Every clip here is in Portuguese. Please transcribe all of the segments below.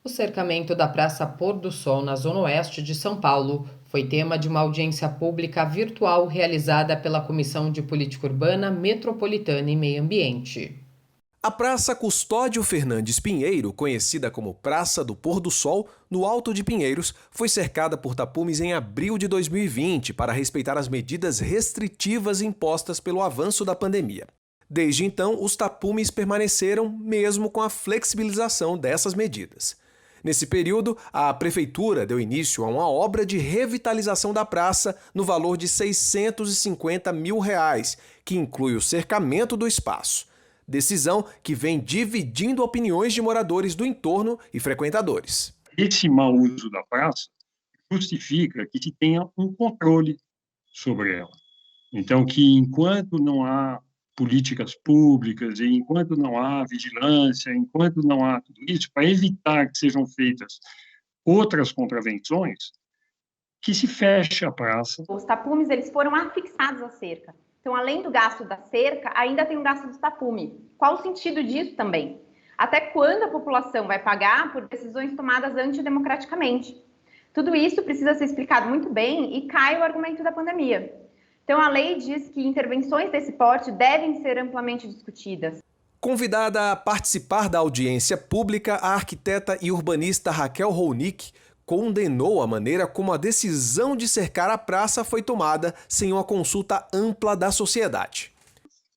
O cercamento da Praça Pôr do Sol, na Zona Oeste de São Paulo, foi tema de uma audiência pública virtual realizada pela Comissão de Política Urbana, Metropolitana e Meio Ambiente. A Praça Custódio Fernandes Pinheiro, conhecida como Praça do Pôr do Sol, no Alto de Pinheiros, foi cercada por tapumes em abril de 2020 para respeitar as medidas restritivas impostas pelo avanço da pandemia. Desde então, os tapumes permaneceram mesmo com a flexibilização dessas medidas. Nesse período, a Prefeitura deu início a uma obra de revitalização da praça no valor de R$ 650 mil, que inclui o cercamento do espaço. Decisão que vem dividindo opiniões de moradores do entorno e frequentadores. Esse mau uso da praça justifica que se tenha um controle sobre ela. Então, que enquanto não há políticas públicas e enquanto não há vigilância, enquanto não há tudo isso, para evitar que sejam feitas outras contravenções, que se feche a praça. Os tapumes, eles foram afixados à cerca. Então, além do gasto da cerca, ainda tem o gasto do tapume. Qual o sentido disso também? Até quando a população vai pagar por decisões tomadas antidemocraticamente? Tudo isso precisa ser explicado muito bem e cai o argumento da pandemia. Então, a lei diz que intervenções desse porte devem ser amplamente discutidas. Convidada a participar da audiência pública, a arquiteta e urbanista Raquel Ronick condenou a maneira como a decisão de cercar a praça foi tomada sem uma consulta ampla da sociedade.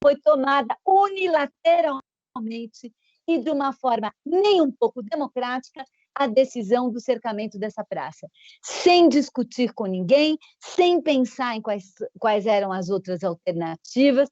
Foi tomada unilateralmente e de uma forma nem um pouco democrática a decisão do cercamento dessa praça, sem discutir com ninguém, sem pensar em quais eram as outras alternativas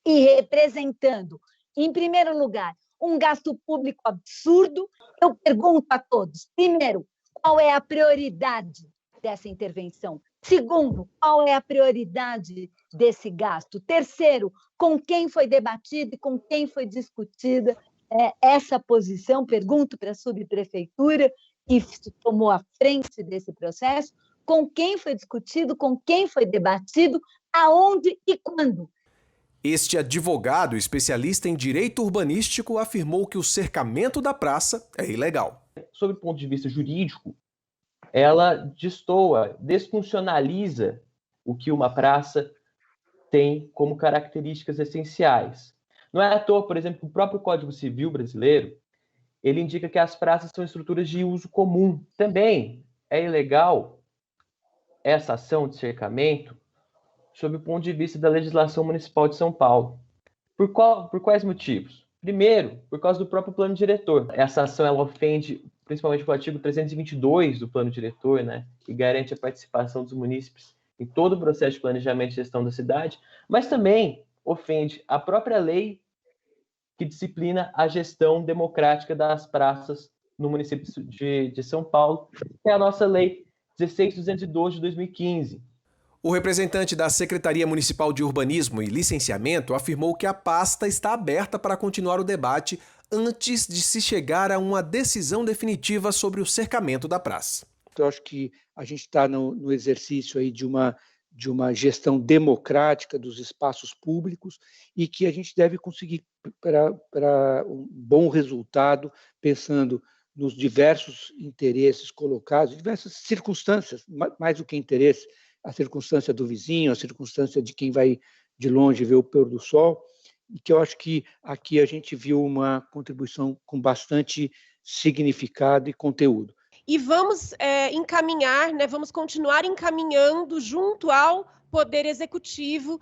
e representando, em primeiro lugar, um gasto público absurdo. Eu pergunto a todos, primeiro, qual é a prioridade dessa intervenção? Segundo, qual é a prioridade desse gasto? Terceiro, com quem foi debatido e com quem foi discutida essa posição? Pergunto para a subprefeitura, que tomou a frente desse processo, com quem foi discutido, com quem foi debatido, aonde e quando? Este advogado especialista em direito urbanístico afirmou que o cercamento da praça é ilegal. Sob o ponto de vista jurídico, ela destoa, desfuncionaliza o que uma praça tem como características essenciais. Não é à toa, por exemplo, que o próprio Código Civil brasileiro, ele indica que as praças são estruturas de uso comum. Também é ilegal essa ação de cercamento sob o ponto de vista da legislação municipal de São Paulo. Por quais motivos? Primeiro, por causa do próprio plano diretor. Essa ação ela ofende principalmente o artigo 322 do plano diretor, né, que garante a participação dos munícipes em todo o processo de planejamento e gestão da cidade, mas também ofende a própria lei que disciplina a gestão democrática das praças no município de São Paulo, que é a nossa lei 16.212 de 2015. O representante da Secretaria Municipal de Urbanismo e Licenciamento afirmou que a pasta está aberta para continuar o debate antes de se chegar a uma decisão definitiva sobre o cercamento da praça. Eu acho que a gente está no exercício aí de uma gestão democrática dos espaços públicos e que a gente deve conseguir para um bom resultado, pensando nos diversos interesses colocados, diversas circunstâncias, mais do que interesse, a circunstância do vizinho, a circunstância de quem vai de longe ver o pôr do sol, e que eu acho que aqui a gente viu uma contribuição com bastante significado e conteúdo. E vamos encaminhar, né, vamos continuar encaminhando junto ao Poder Executivo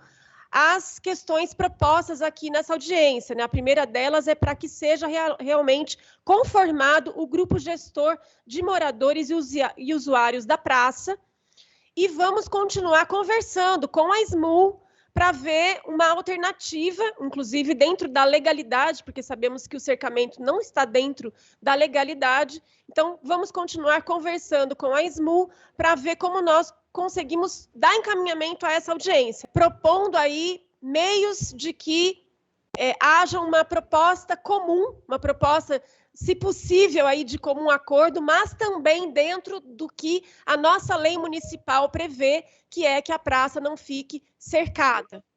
as questões propostas aqui nessa audiência, né? A primeira delas é para que seja realmente conformado o grupo gestor de moradores e usuários da praça, e vamos continuar conversando com a SMU para ver uma alternativa, inclusive dentro da legalidade, porque sabemos que o cercamento não está dentro da legalidade. Então, vamos continuar conversando com a SMU para ver como nós conseguimos dar encaminhamento a essa audiência, propondo aí meios de que haja uma proposta comum, uma proposta, se possível, aí de comum acordo, mas também dentro do que a nossa lei municipal prevê, que é que a praça não fique cercada.